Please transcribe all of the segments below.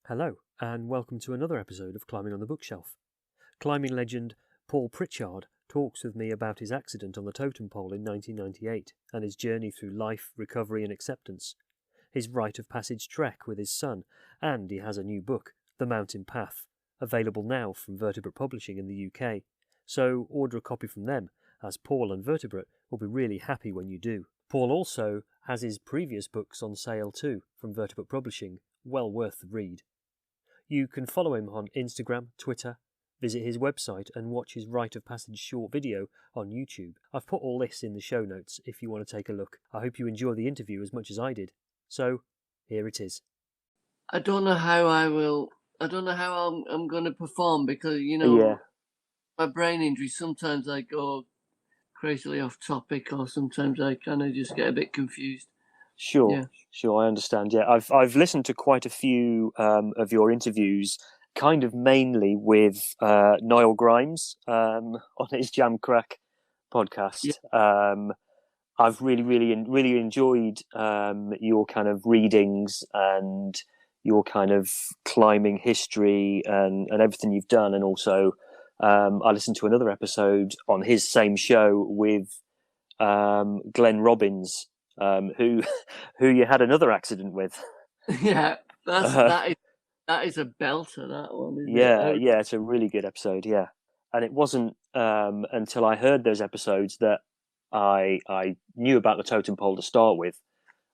Hello, and welcome to another episode of Climbing on the Bookshelf. Climbing legend Paul Pritchard talks with me about his accident on the totem pole in 1998 and his journey through life, recovery and acceptance, his rite of passage trek with his son, and he has a new book, The Mountain Path, available now from Vertebrate Publishing in the UK. So order a copy from them, as Paul and Vertebrate will be really happy when you do. Paul also has his previous books on sale too from Vertebrate Publishing, well worth the read. You can follow him on Instagram, Twitter, visit his website and watch his Rite of Passage short video on YouTube. I've put all this in the show notes if you want to take a look. I hope you enjoy the interview as much as I did. So, here it is. I don't know how I'm going to perform because, my brain injury, sometimes I go crazily off topic or sometimes I kind of just get a bit confused. Sure, I understand. Yeah, I've listened to quite a few of your interviews, kind of mainly with Niall Grimes on his Jam Crack podcast. Yeah. I've really enjoyed your kind of readings and your kind of climbing history and everything you've done, and also I listened to another episode on his same show with Glenn Robbins. Who you had another accident with? Yeah, that is a belter. That one. Isn't it? It's a really good episode. Yeah, and it wasn't until I heard those episodes that I knew about the totem pole to start with,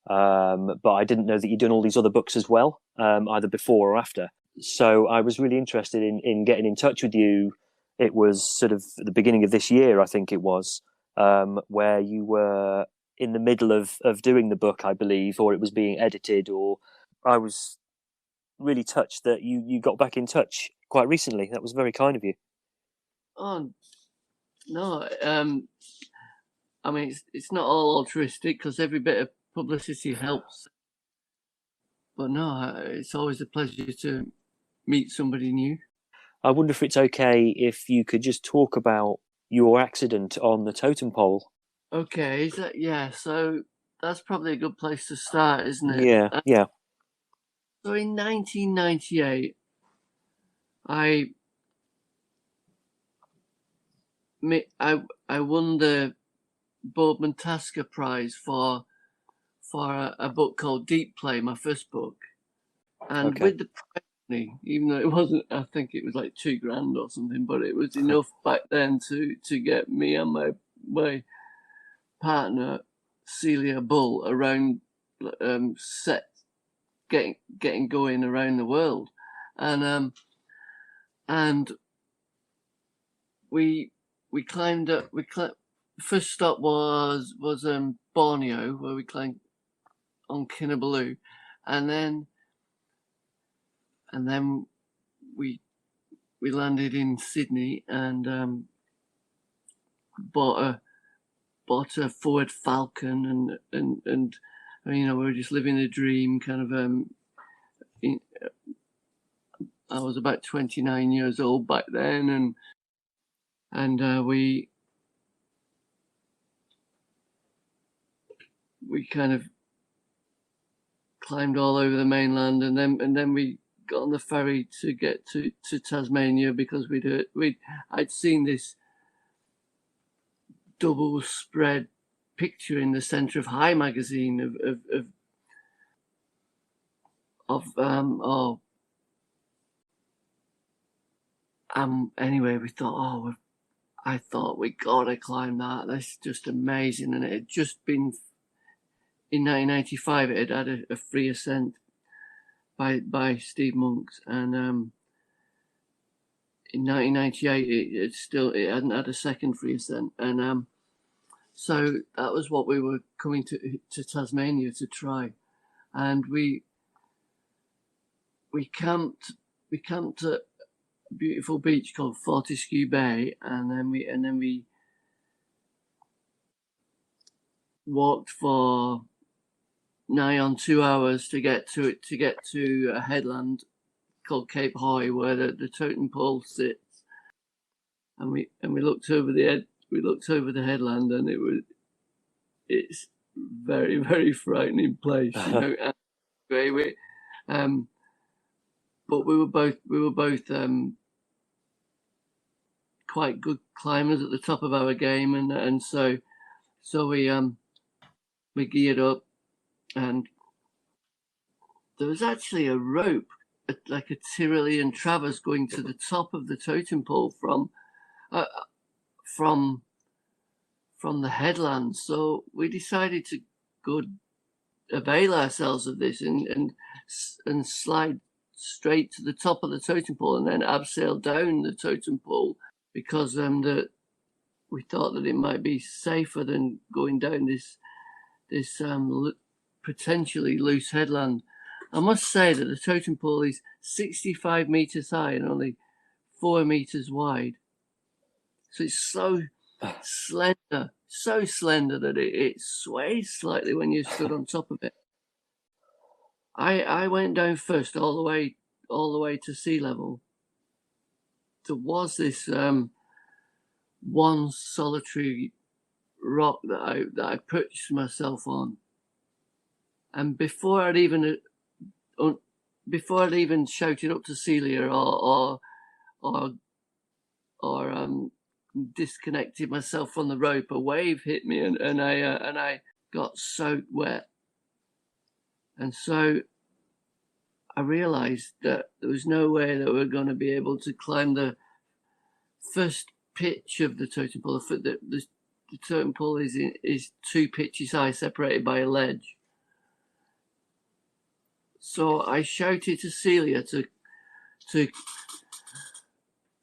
but I didn't know that you'd done all these other books as well, either before or after. So I was really interested in getting in touch with you. It was sort of at the beginning of this year, I think it was, where you were in the middle of doing the book, I believe, or it was being edited, or I was really touched that you got back in touch quite recently. That was very kind of you. Oh, no. I mean, it's not all altruistic because every bit of publicity helps. But no, it's always a pleasure to meet somebody new. I wonder if it's okay if you could just talk about your accident on the totem pole. Okay, so that's probably a good place to start, isn't it? Yeah. So in 1998, I won the Boardman Tasker Prize for a book called Deep Play, my first book, and with the prize money, even though it wasn't, I think it was like $2,000 or something, but it was enough back then to get me and my partner Celia Bull around set getting going around the world, and we climbed up. First stop was Borneo, where we climbed on Kinabalu, and then we landed in Sydney and bought a Ford Falcon and we were just living the dream, kind of. I was about 29 years old back then, and we kind of climbed all over the mainland, and then we got on the ferry to get to Tasmania because I'd seen this double spread picture in the centre of High magazine anyway, we thought, I thought we gotta climb that. That's just amazing, and it had just been in 1995. It had a free ascent by Steve Monks, and in 1998 it hadn't had a second free ascent, and so that was what we were coming to Tasmania to try, and we camped at a beautiful beach called Fortescue Bay, and then we walked for nigh on 2 hours to get to a headland called Cape Hoy, where the totem pole sits, and we looked over the headland, and it's very, very frightening place, you know. but we were both quite good climbers at the top of our game, and so we geared up, and there was actually a rope, like a Tyrolean traverse, going to the top of the totem pole from the headland. So we decided to go avail ourselves of this and slide straight to the top of the totem pole and then abseil down the totem pole, because we thought that it might be safer than going down this potentially loose headland. I must say that the totem pole is 65 meters high and only 4 meters wide. So it's so slender that it sways slightly when you stood on top of it. I went down first all the way to sea level. There was this one solitary rock that I perched myself on, and before I'd even shouted up to Celia or disconnected myself from the rope, a wave hit me and I got soaked wet. And so I realized that there was no way that we were going to be able to climb the first pitch of the totem pole. The totem pole is 2 pitches high, separated by a ledge. So I shouted to Celia to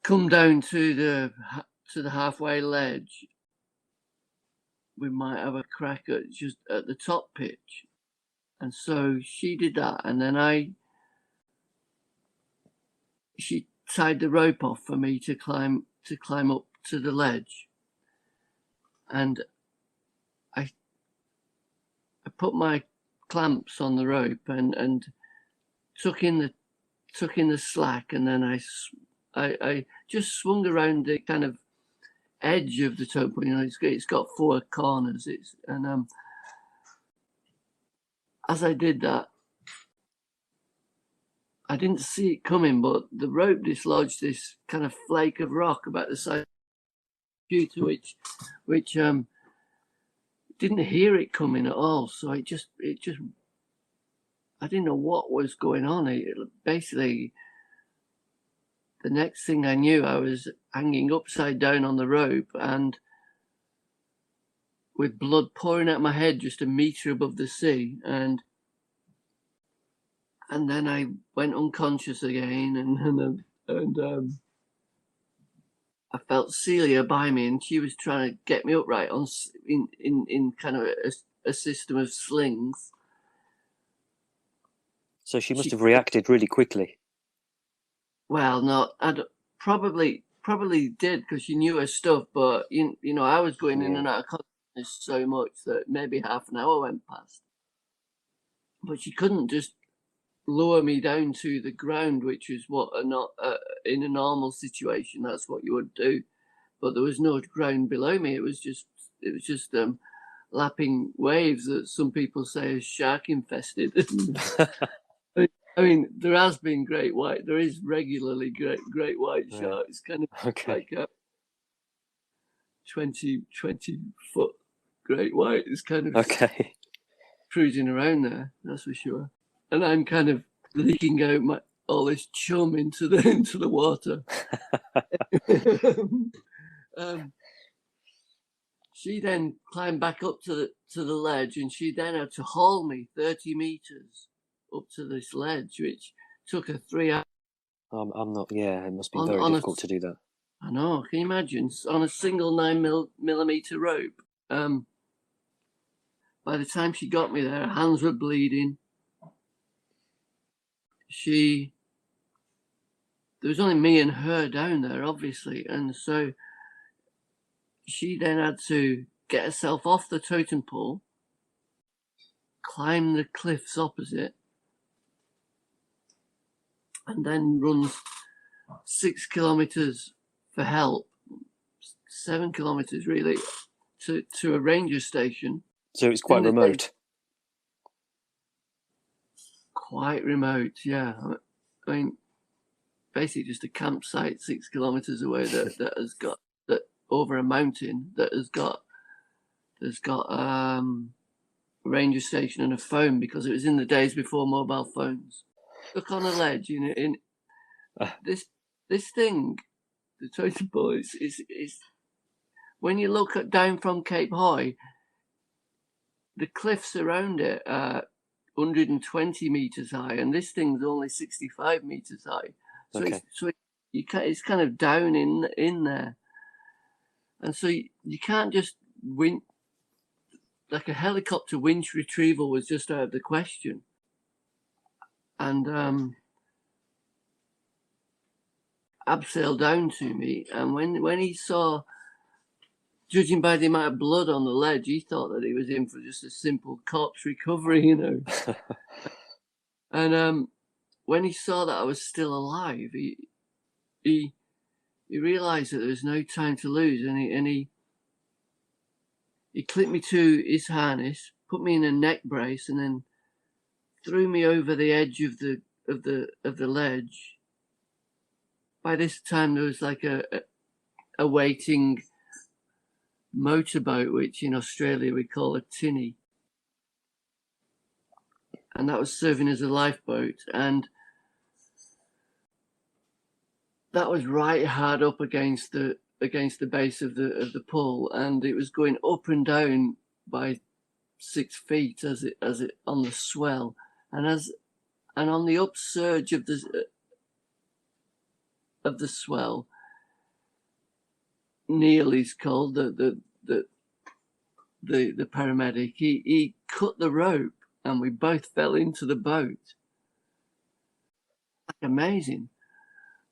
come down to the halfway ledge. We might have a crack at the top pitch. And so she did that, and then she tied the rope off for me to climb up to the ledge. And I put my clamps on the rope and took in the slack, and then I just swung around the kind of edge of the totem pole. You know, it's got 4 corners. As I did that, I didn't see it coming, but the rope dislodged this kind of flake of rock about the size of a computer, which didn't hear it coming at all. So it just I didn't know what was going on. Basically, the next thing I knew, I was hanging upside down on the rope and with blood pouring out my head just a meter above the sea, and then I went unconscious again, and I felt Celia by me, and she was trying to get me upright in kind of a system of slings. So she must have reacted really quickly. Well, no, probably did, because she knew her stuff, but you know, I was going in and out of consciousness so much that maybe half an hour went past. But she couldn't just lower me down to the ground, which is what in a normal situation that's what you would do. But there was no ground below me. It was just lapping waves that some people say is shark infested. I mean, there has been great white. There is regularly great white shark. It's kind of like a 20 foot great white. It's kind of cruising around there. That's for sure. And I'm kind of leaking out all this chum into the water. She then climbed back up to the ledge, and she then had to haul me 30 meters up to this ledge, which took her 3 hours. I'm not. Yeah, it must be very difficult to do that. I know. Can you imagine, on a single 9mm rope? By the time she got me there, her hands were bleeding. There was only me and her down there, obviously, and so she then had to get herself off the totem pole, climb the cliffs opposite, and then runs 6 kilometers for help, 7 kilometers really, to a ranger station. So it's quite remote. Quite remote, yeah. I mean, basically just a campsite 6 kilometers away that has got that over a mountain that has got a ranger station and a phone, because it was in the days before mobile phones. Look on a ledge in this thing, the totem pole is when you look down from Cape Hoy, the cliffs around it are 120 meters high, and this thing's only 65 meters high. So it's kind of down in there, and so you can't just like a helicopter winch retrieval was just out of the question. And Ab sailed down to me, and when he saw, judging by the amount of blood on the ledge, he thought that he was in for just a simple corpse recovery, you know. And when he saw that I was still alive, he realised that there was no time to lose, and he clipped me to his harness, put me in a neck brace, and then threw me over the edge of the ledge. By this time, there was like a waiting motorboat, which in Australia we call a tinny, and that was serving as a lifeboat, and that was right hard up against the base of the pool, and it was going up and down by 6 feet as it on the swell, and on the upsurge of the swell, Neil, he's called, the paramedic, he cut the rope, and we both fell into the boat. Amazing.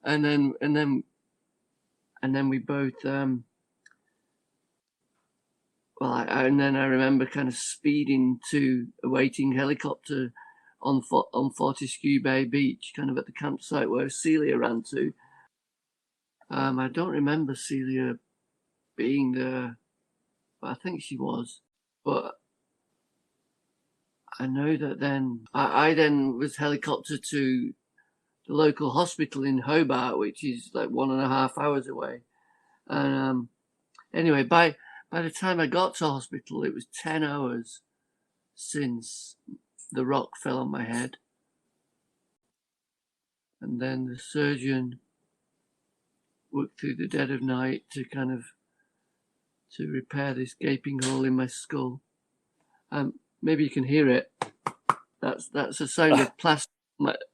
And then we both and then I remember kind of speeding to a waiting helicopter on Fortescue Bay Beach, kind of at the campsite where Celia ran to. I don't remember Celia being there, but I think she was. But I know that then I then was helicoptered to the local hospital in Hobart, which is like 1.5 hours away. And anyway, by the time I got to hospital, it was 10 hours since the rock fell on my head. And then the surgeon worked through the dead of night to repair this gaping hole in my skull. Maybe you can hear it. That's a sound of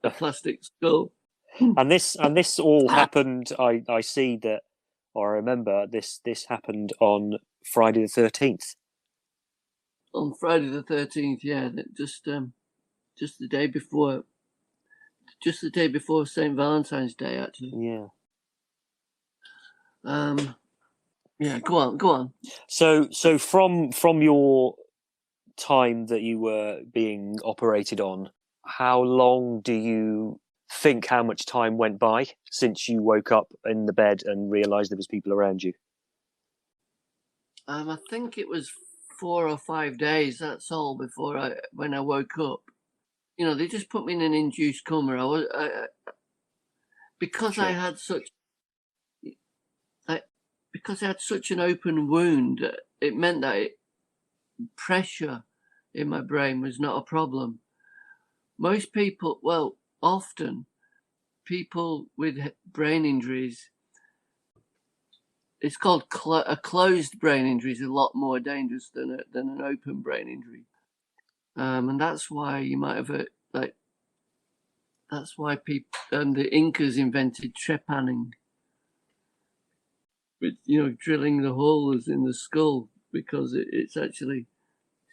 a plastic skull. And this all happened. I see that, or I remember this happened on Friday the 13th. On Friday the 13th, yeah, just the day before. Just the day before St. Valentine's Day, actually. Yeah. Yeah. Go on. So from your time that you were being operated on, how long do you think how much time went by since you woke up in the bed and realised there was people around you? I think it was 4 or 5 days. That's all when I woke up. You know, they just put me in an induced coma. Because I had such an open wound. It meant that pressure in my brain was not a problem. Most people, often people with brain injuries, it's called a closed brain injury is a lot more dangerous than an open brain injury. And that's why you might have heard, that's why people and the Incas invented trepanning, with drilling the holes in the skull, because it's actually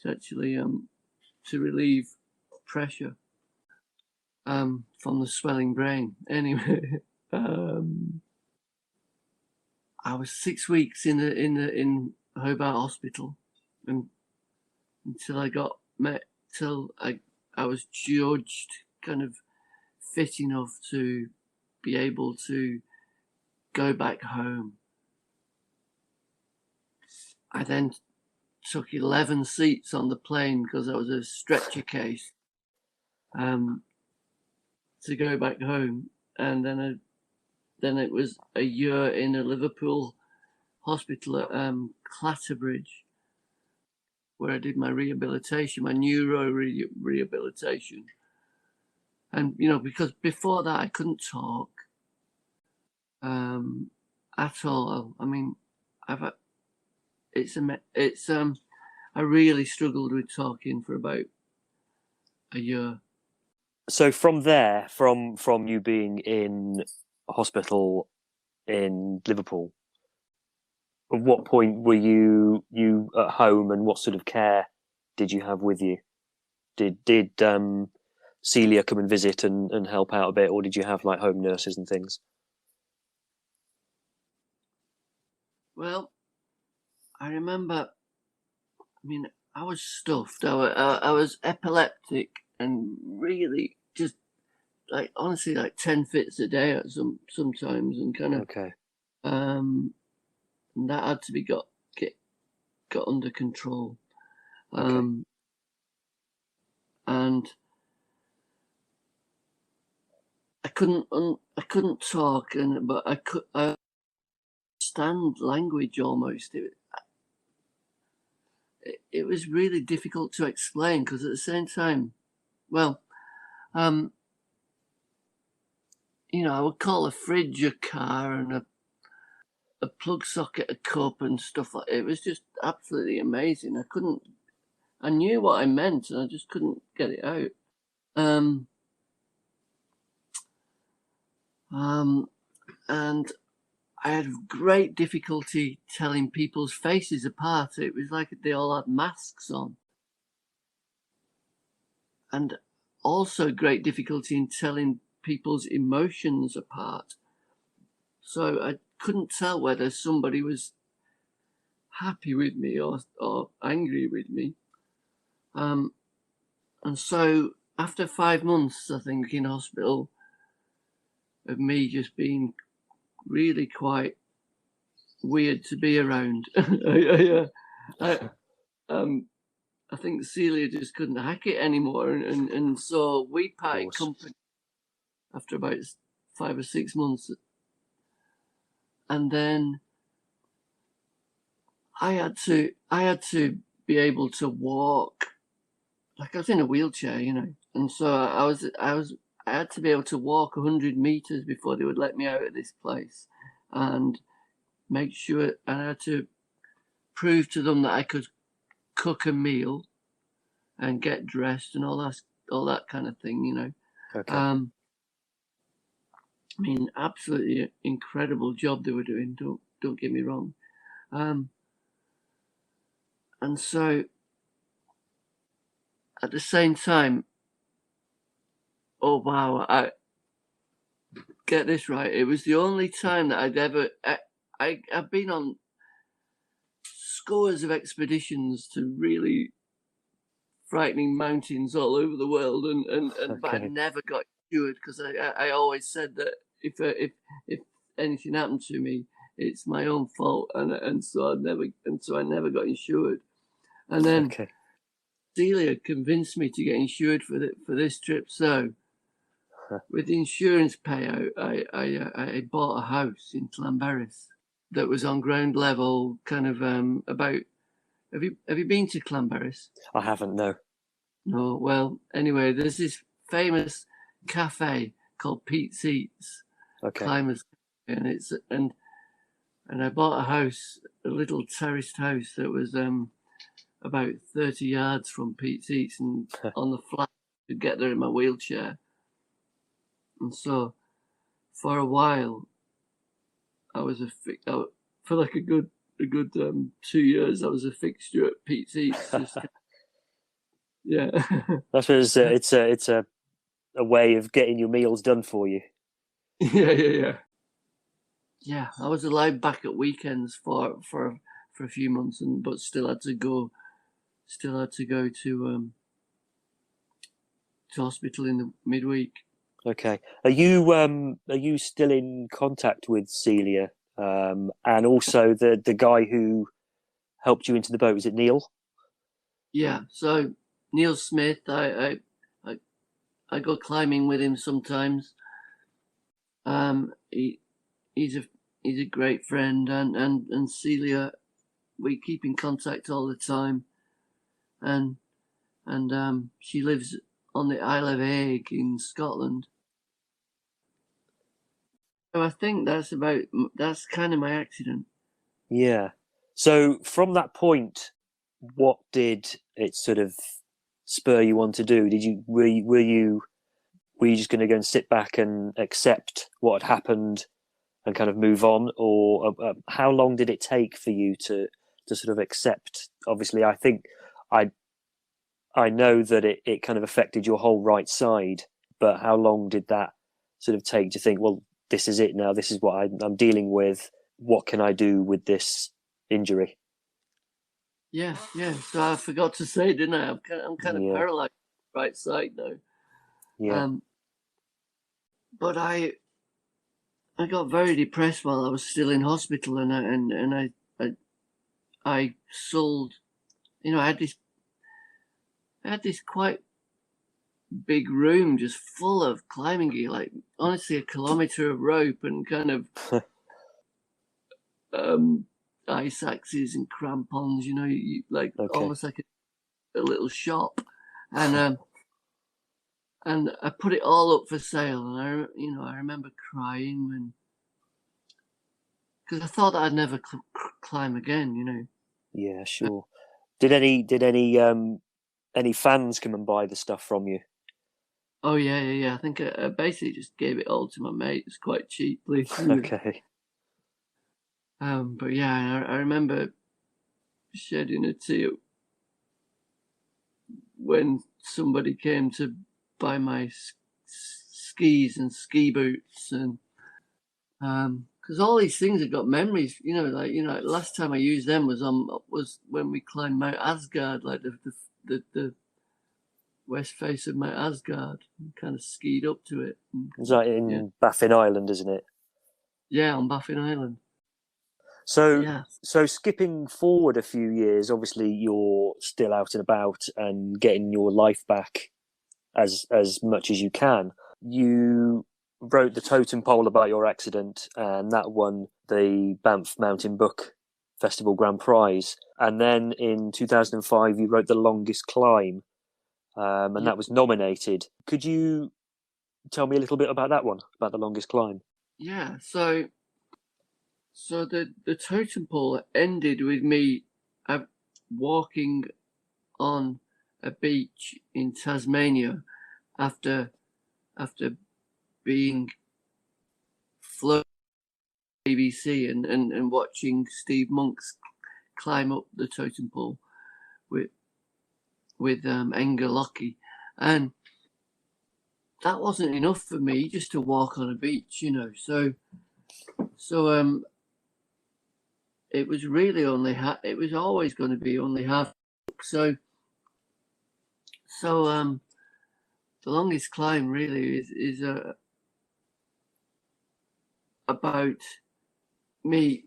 to relieve pressure from the swelling brain. Anyway, I was 6 weeks in Hobart Hospital, and until I was judged kind of fit enough to be able to go back home. I then took 11 seats on the plane because I was a stretcher case to go back home, and then then it was a year in a Liverpool hospital at Clatterbridge, where I did my rehabilitation, my neuro rehabilitation. And, you know, because before that I couldn't talk at all. I mean, I really struggled with talking for about a year. So from there, from you being in hospital in Liverpool, at what point were you at home, and what sort of care did you have with you? Did Celia come and visit and help out a bit, or did you have like home nurses and things? Well, I remember, I mean, I was stuffed. I was epileptic and really just like, honestly, like 10 fits a day at sometimes, and kind of, okay. And that had to be got under control. Okay. And I couldn't talk, but I could understand language almost. It was really difficult to explain, because at the same time, well, you know, I would call a fridge a car, and a plug socket a cup, and stuff like. It was just absolutely amazing. I knew what I meant, and I just couldn't get it out. And I had great difficulty telling people's faces apart. It was like they all had masks on. And also great difficulty in telling people's emotions apart. So I couldn't tell whether somebody was happy with me or angry with me. And so after 5 months, I think, in hospital, of me just being really quite weird to be around, I think Celia just couldn't hack it anymore, and so we parted company after about 5 or 6 months. And then I had to be able to walk, like I was in a wheelchair, you know, and so I had to be able to walk 100 meters before they would let me out of this place, and make sure, and I had to prove to them that I could cook a meal and get dressed and all that kind of thing, you know. Okay. I mean, absolutely incredible job they were doing. Don't get me wrong. And so at the same time, oh wow, I get this right. It was the only time that I've been on scores of expeditions to really frightening mountains all over the world, but I never got insured, because I always said that if anything happened to me, it's my own fault, and so I never got insured. And then Celia convinced me to get insured for this trip. So with the insurance payout, I bought a house in Llanberis that was on ground level, kind of about. Have you been to Llanberis? I haven't, no. No. Well, anyway, there's this famous cafe called Pete's Eats. Okay. Climbers, and I bought a house, a little terraced house that was about 30 yards from Pete's Eats, and on the flat to get there in my wheelchair. And so for a while, I was for like a good 2 years, I was a fixture at Pete's Eats. Yeah. I suppose it's a way of getting your meals done for you. Yeah. I was allowed back at weekends for a few months, but still had to go to hospital in the midweek. Okay. Are you still in contact with Celia? And also the guy who helped you into the boat, was it Neil? Yeah. So Neil Smith, I go climbing with him sometimes. he's a great friend, and Celia, we keep in contact all the time, and she lives on the Isle of Eigg in Scotland. So I think that's kind of my accident. Yeah. So from that point, what did it sort of spur you on to do? Were you just going to go and sit back and accept what had happened and kind of move on, or how long did it take for you to sort of accept? Obviously, I think I know that it kind of affected your whole right side, but how long did that sort of take to think, well, this is it now, this is what I'm dealing with, what can I do with this injury? Yeah. So I forgot to say, didn't I? I'm kind of paralyzed right side now. Yeah. But I got very depressed while I was still in hospital, and I sold. I had this quite big room just full of climbing gear, like honestly a kilometer of rope and kind of ice axes and crampons. Almost like a little shop, and I put it all up for sale, and I remember crying because I thought that I'd never climb again. Yeah, sure. Did any fans come and buy the stuff from you? Oh yeah. I think I basically just gave it all to my mates quite cheaply. Okay. But yeah, I remember shedding a tear when somebody came to buy my skis and ski boots, and because all these things have got memories. Last time I used them was when we climbed Mount Asgard, like the west face of Mount Asgard, and kind of skied up to it. Is that in Baffin Island, isn't it? Yeah, on Baffin Island. So skipping forward a few years, obviously you're still out and about and getting your life back as much as you can. You wrote the totem pole about your accident, and that won the Banff Mountain Book Festival Grand Prize. And then in 2005, you wrote The Longest Climb, and that was nominated. Could you tell me a little bit about that one, about The Longest Climb? Yeah, so the totem pole ended with me walking on a beach in Tasmania after being flown BBC and watching Steve Monks climb up the totem pole with Enger Lockie, and that wasn't enough for me just to walk on a beach, So it was really it was always going to be only half. So The Longest Climb really is about me.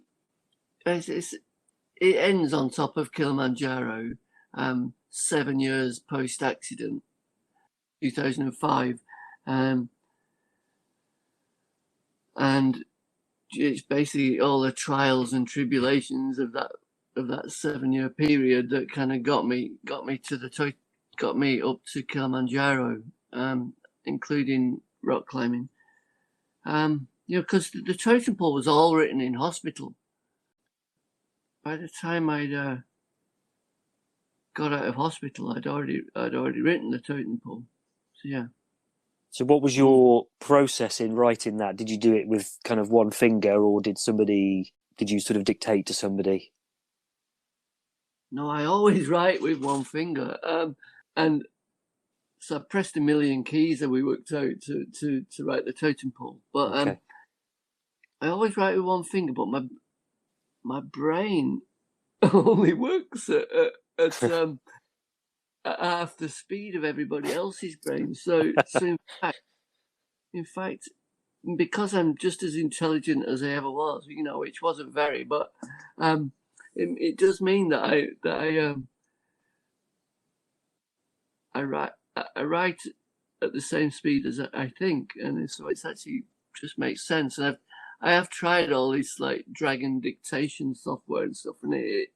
It ends on top of Kilimanjaro, 7 years post accident, 2005, and it's basically all the trials and tribulations of that 7-year period that kind of got me up to Kilimanjaro, including rock climbing. Because the totem pole was all written in hospital. By the time I'd got out of hospital, I'd already written the totem pole. So yeah. So what was your process in writing that? Did you do it with kind of one finger, or did you sort of dictate to somebody? No, I always write with one finger. And so I pressed a million keys that we worked out to write the totem pole. But Okay. I always write with one finger, but my brain only works at half the speed of everybody else's brain. So in fact, because I'm just as intelligent as I ever was, which wasn't very, but it does mean that I write at the same speed as I think, and so it's actually just makes sense. And I have tried all this like Dragon dictation software and stuff, and it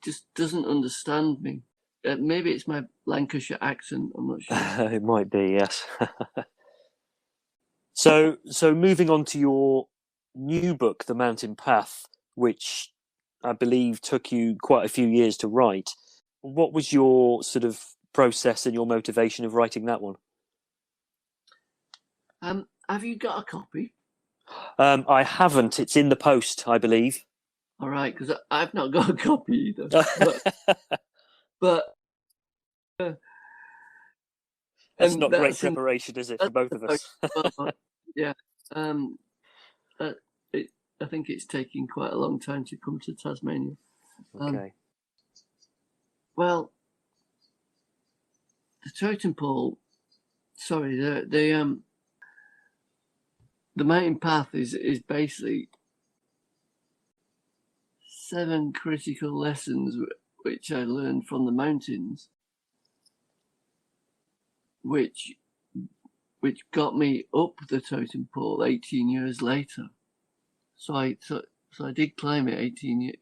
just doesn't understand me. Maybe it's my Lancashire accent. I'm not sure. It might be, yes. So moving on to your new book, The Mountain Path, which I believe took you quite a few years to write. What was your sort of process and your motivation of writing that one? Have you got a copy? I haven't. It's in the post, I believe. All right, because I've not got a copy either. but that's not great preparation, is it, for both of us? Yeah. I think it's taking quite a long time to come to Tasmania. Okay. Well, the totem pole. Sorry, the mountain path is basically 7 critical lessons which I learned from the mountains, which got me up the totem pole 18 years later. So I did climb it in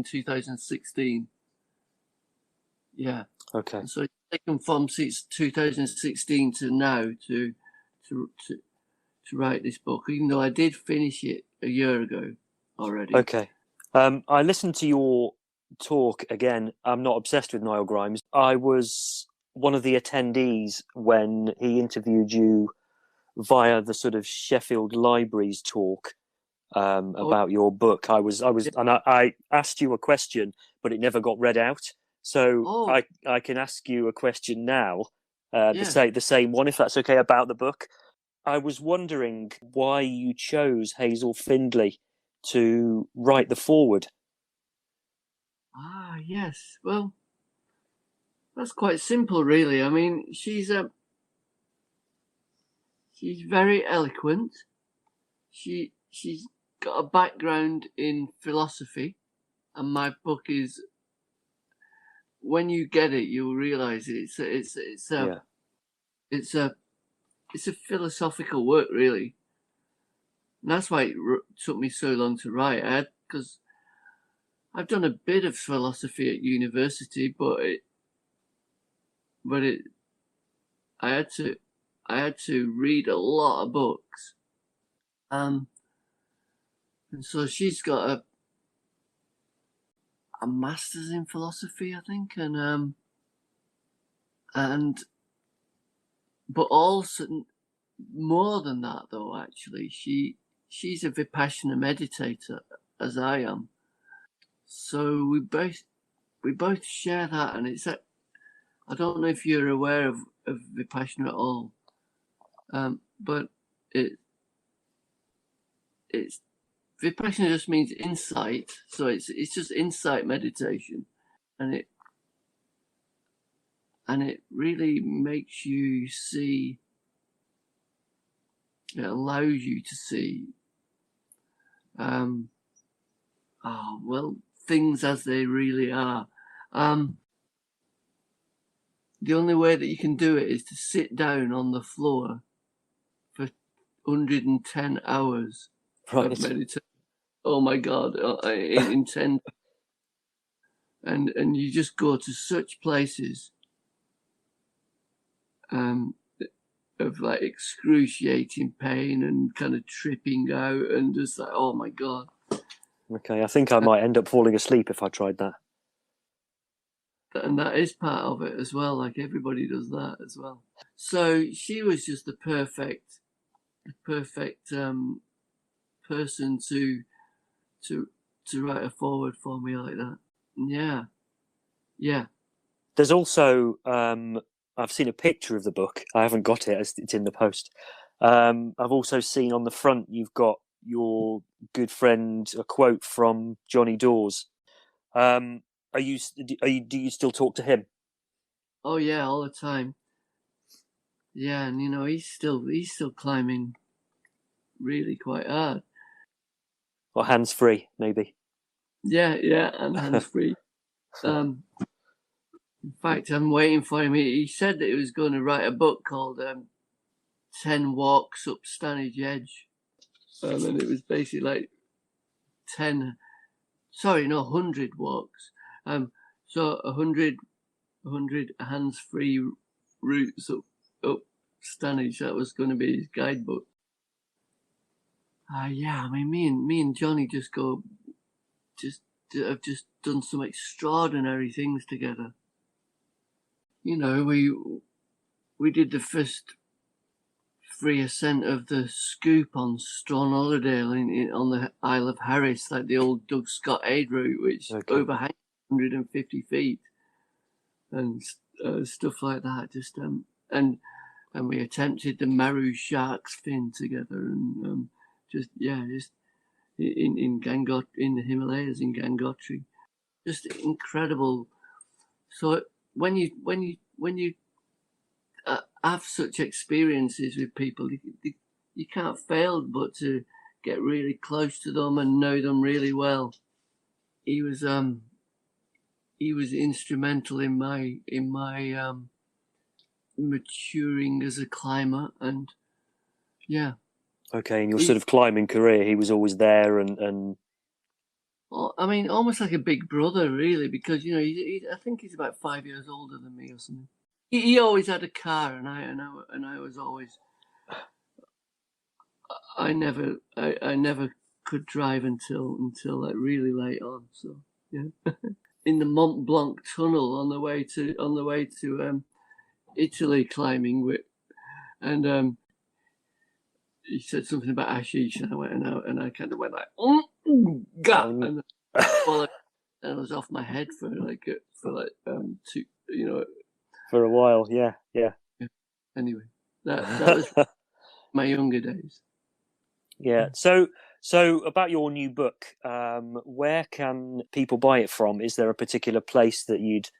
2016. Yeah. Okay. So it's taken from 2016 to now to write this book, even though I did finish it a year ago already. Okay. I listened to your talk again. I'm not obsessed with Niall Grimes. I was one of the attendees when he interviewed you via the sort of Sheffield Libraries talk about your book. I was, and I asked you a question, but it never got read out. So I can ask you a question now, the same one, if that's okay, about the book. I was wondering why you chose Hazel Findlay to write the foreword. Yes. Well, that's quite simple, really. I mean, she's very eloquent. She's got a background in philosophy, and my book is. When you get it, you'll realize it's a philosophical work, really. And that's why it took me so long to write. Because I've done a bit of philosophy at university, but I had to read a lot of books. And so she's got a master's in philosophy, I think, but also more than that, though. Actually, she's a Vipassana meditator, as I am. So we both share that, and I don't know if you're aware of Vipassana at all, but it's Vipassana just means insight, so it's just insight meditation, and it really makes you see. It allows you to see, things as they really are. The only way that you can do it is to sit down on the floor for 110 hours of meditation. Oh my God, in 10. And you just go to such places of like excruciating pain and kind of tripping out and just like, oh my God. Okay, I think I might end up falling asleep if I tried that. And that is part of it as well. Like everybody does that as well. So she was just the perfect person to write a foreword for me like that. Yeah. There's also I've seen a picture of the book. I haven't got it. It's in the post. I've also seen on the front you've got your good friend, a quote from Johnny Dawes. Do you still talk to him? Oh yeah, all the time. Yeah, and he's still climbing really quite hard. Or hands free, maybe. Yeah, and hands free. In fact, I'm waiting for him. He said that he was going to write a book called 10 walks up Stanage Edge. And it was basically like 100 walks. So 100 hands-free routes up Stanage. That was going to be his guidebook. Yeah, I mean, me and Johnny have just done some extraordinary things together. You know, we did the first free ascent of the Scoop on Strawn Ullerdale on the Isle of Harris, like the old Doug Scott Aid route, which overhangs 150 feet and stuff like that. Just and we attempted the Maru Shark's Fin together, and just in the Himalayas in Gangotri, just incredible. So when you have such experiences with people, you can't fail but to get really close to them and know them really well. He was instrumental in my maturing as a climber, and yeah. Okay, in your sort of climbing career, he was always there, and I mean, almost like a big brother, really, because you know, I think he's about 5 years older than me or something. He always had a car, and I was always. I never could drive until like really late on. So yeah, in the Mont Blanc tunnel on the way to Italy climbing and he said something about hashish, and I went out, and I kind of went like, and I was off my head for like 2, you know, for a while. Yeah. Anyway, that was my younger days. Yeah. So about your new book, where can people buy it from? Is there a particular place that you'd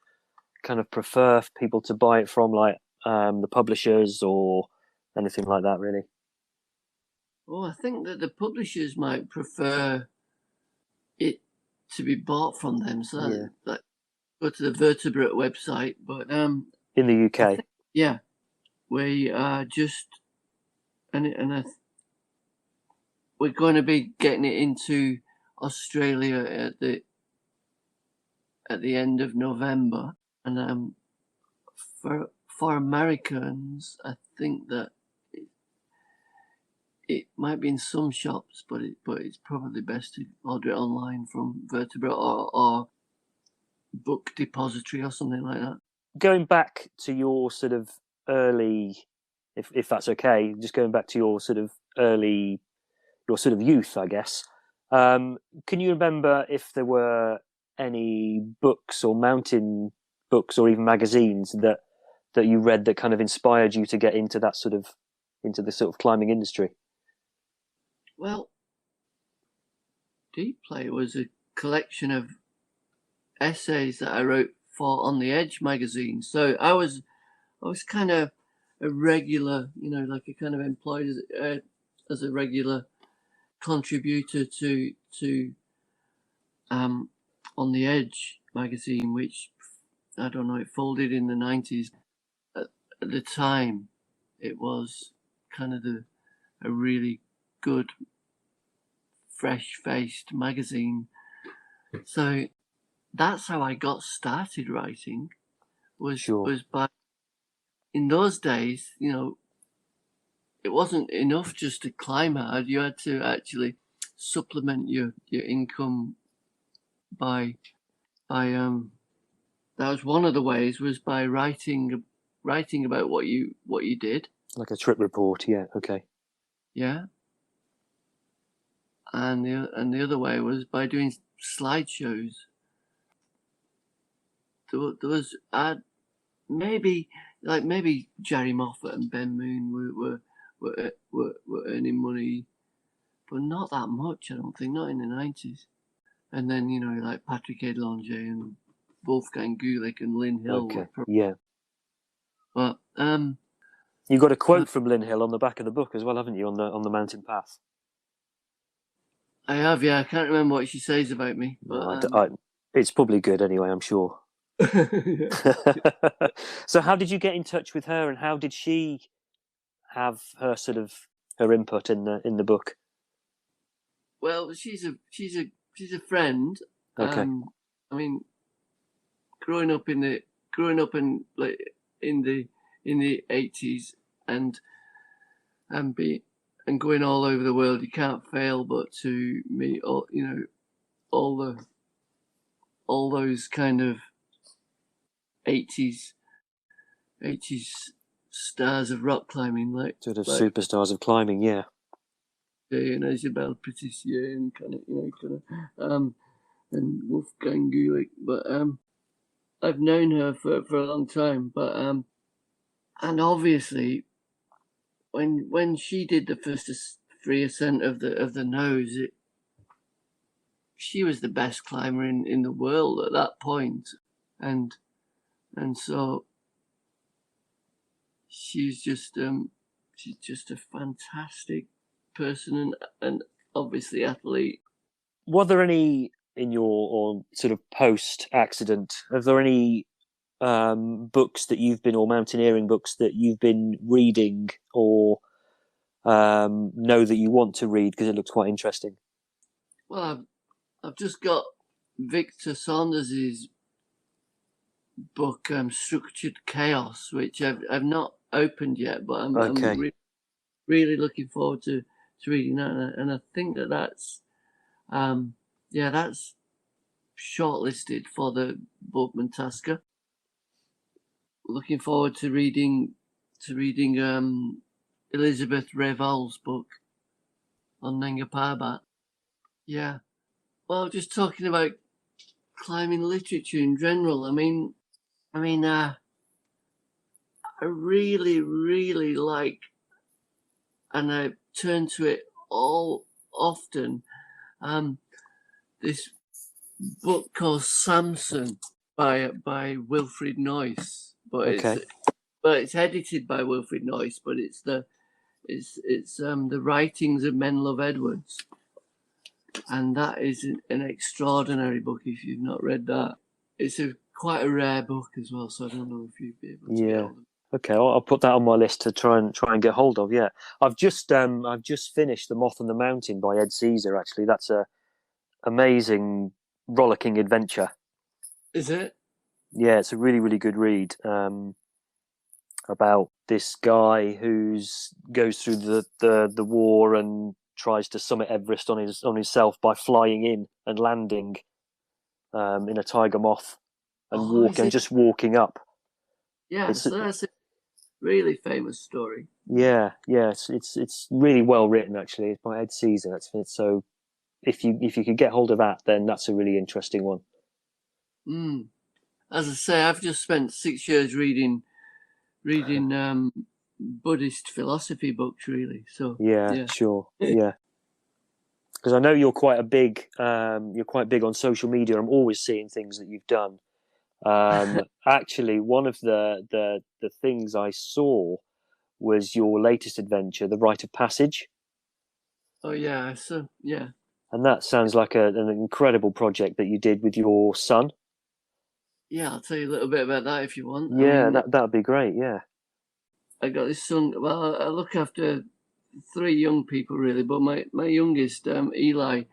kind of prefer people to buy it from, like the publishers or anything like that, really? Well, I think that the publishers might prefer it to be bought from them, so that go to the Vertebrate website. But in the UK, we are just we're going to be getting it into Australia at the end of November, and for Americans, I think that it might be in some shops, but it's probably best to order it online from Vertebrate or Book Depository or something like that. Going back to your sort of early, if that's okay, just going back to your sort of early, your sort of youth, I guess. Can you remember if there were any books or mountain books or even magazines that you read that kind of inspired you to get into the sort of climbing industry? Well, Deep Play was a collection of essays that I wrote for On the Edge magazine. So I was kind of a regular, you know, like a kind of employed as a regular contributor to On the Edge magazine, which I don't know, it folded in the 90s. At the time, it was kind of a really good, fresh-faced magazine. So that's how I got started writing. Was by, in those days, you know, it wasn't enough just to climb hard. You had to actually supplement your income by that was one of the ways, was by writing about what you did, like a trip report. Yeah. Okay. Yeah. And the other way was by doing slideshows. There was maybe Jerry Moffat and Ben Moon were earning money, but not that much. I don't think, not in the 90s. And then, you know, like Patrick Edlanger and Wolfgang Gulick and Lynn Hill. Okay. Yeah. But you got a quote from Lynn Hill on the back of the book as well, haven't you? On the mountain path. I have, yeah. I can't remember what she says about me, but it's probably good anyway, I'm sure. So how did you get in touch with her, and how did she have her sort of her input in the book? Well, she's a friend. Okay. I mean, growing up in like in the 80s and going all over the world, you can't fail but to meet all those kind of 80s stars of rock climbing, like Sort of superstars of climbing, yeah. And Isabelle Petissier and and Wolfgang Gulick. But I've known her for a long time. But and obviously, when she did the first free ascent of the nose, she was the best climber in the world at that point, and so she's just a fantastic person and obviously athlete. Were there any in your or sort of post accident? Are there any books that you've been, or mountaineering books that you've been reading, or know that you want to read because it looks quite interesting? Well, I've just got Victor Saunders's book, Structured Chaos, which I've not opened yet, but I'm really looking forward to reading that, and I think that's that's shortlisted for the Boardman Tasker. Looking forward to reading Elizabeth Revol's book on Nanga Parbat. Yeah. Well, just talking about climbing literature in general. I mean, I really, really like, and I turn to it all often. This book called Samson by Wilfred Noyce, but it's edited by Wilfred Noyce, but it's the writings of Menlove Edwards, and that is an extraordinary book. If you've not read that, it's quite a rare book as well. So I don't know if you'd be able to get hold of it. Okay, I'll put that on my list to try and get hold of. Yeah, I've just finished The Moth on the Mountain by Ed Caesar. Actually, that's a amazing rollicking adventure. Is it? Yeah, it's a really, really good read about this guy who's goes through the war and tries to summit Everest on himself by flying in and landing in a tiger moth and just walking up. Yeah, so that's a really famous story. Yeah, it's really well written actually. It's by Ed Caesar. So if you could get hold of that, then that's a really interesting one. As I say, I've just spent 6 years reading Buddhist philosophy books, really. So yeah. Sure, yeah. Because I know you're quite big on social media. I'm always seeing things that you've done. Actually, one of the things I saw was your latest adventure, The Rite of Passage. Oh yeah, so yeah. And that sounds like an incredible project that you did with your son. Yeah, I'll tell you a little bit about that if you want. Yeah, that'd be great. Yeah. I got this son. Well, I look after 3 young people really, but my youngest, Eli,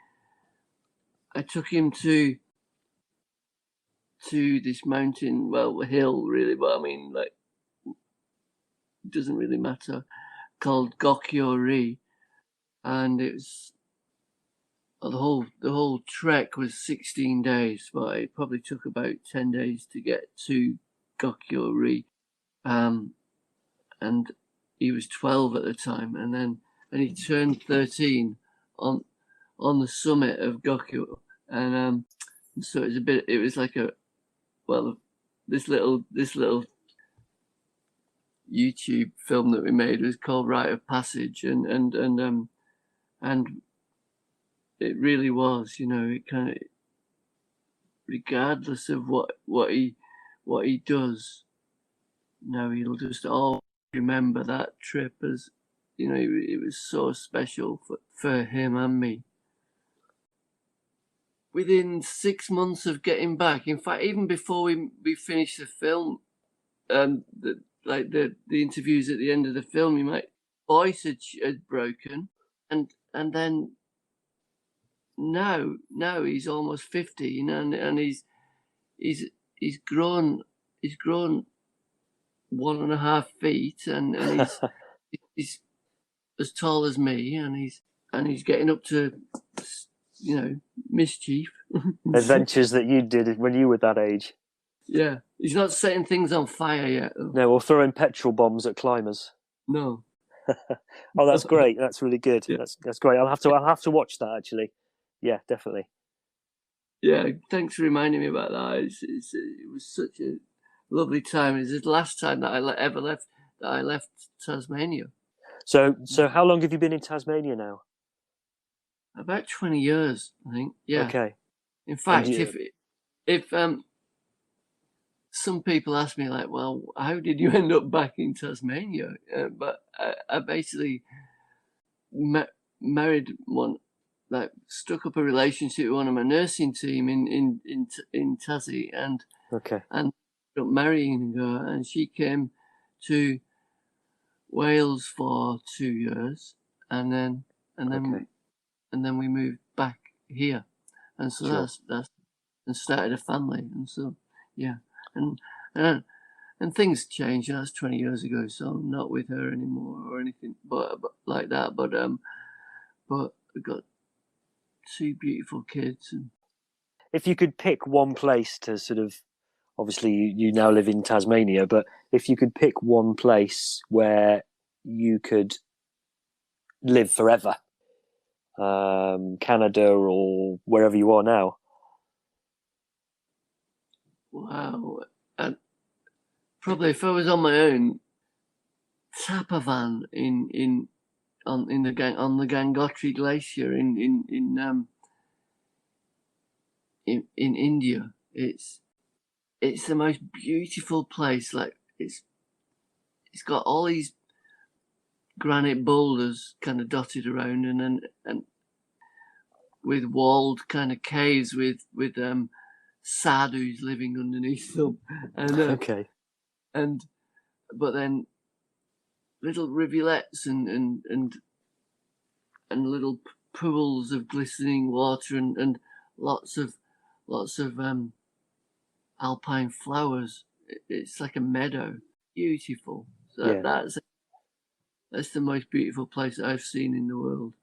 I took him to this mountain, well, a hill really, but I mean, like, it doesn't really matter, called Gokyo-ri, and it was the whole trek was 16 days, but it probably took about 10 days to get to Gokyo-ri, and he was 12 at the time, and he turned 13 on the summit of Gokyo, and so it was like this little YouTube film that we made was called Rite of Passage, and it really was, it kind of, regardless of what he does, he'll just all remember that trip as, it was so special for him and me. Within 6 months of getting back, in fact, even before we finished the film, the interviews at the end of the film, voice had broken, and then now he's almost 50, you know, and he's grown 1.5 feet, and he's as tall as me, and he's getting up to, you know, mischief. Adventures that you did when you were that age. Yeah, he's not setting things on fire yet, though. No, or throwing petrol bombs at climbers. No. Oh, that's great. That's really good. Yeah. That's great. I'll have to watch that, actually. Yeah, definitely. Yeah, thanks for reminding me about that. It was such a lovely time. It was the last time that I left Tasmania. So how long have you been in Tasmania now? About 20 years, I think. Yeah. Okay. In fact, if some people ask me, like, well, how did you end up back in Tasmania? But I basically married one, like, struck up a relationship with one of my nursing team in Tassie, and okay, and ended up marrying her, and she came to Wales for 2 years, and then we moved back here, and so Sure. that's and started a family, and so yeah, and things changed. That's 20 years ago, so I'm not with her anymore or anything, but like that. But I got 2 beautiful kids. And if you could pick one place to sort of, obviously you now live in Tasmania, but if you could pick one place where you could live forever, Canada or wherever you are now. Wow. And probably if I was on my own, Tapavan on the Gangotri Glacier in India. It's the most beautiful place. Like, it's got all these granite boulders kind of dotted around, and with walled kind of caves with sadhus living underneath them, and Okay. But then little rivulets and little pools of glistening water, and lots of alpine flowers. It's like a meadow, beautiful. So Yeah. that's the most beautiful place I've seen in the world.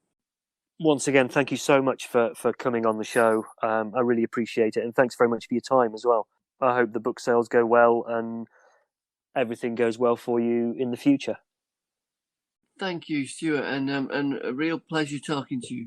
Once again, thank you so much for coming on the show. I really appreciate it, and thanks very much for your time as well. I hope the book sales go well and everything goes well for you in the future. Thank you, Stuart, and a real pleasure talking to you.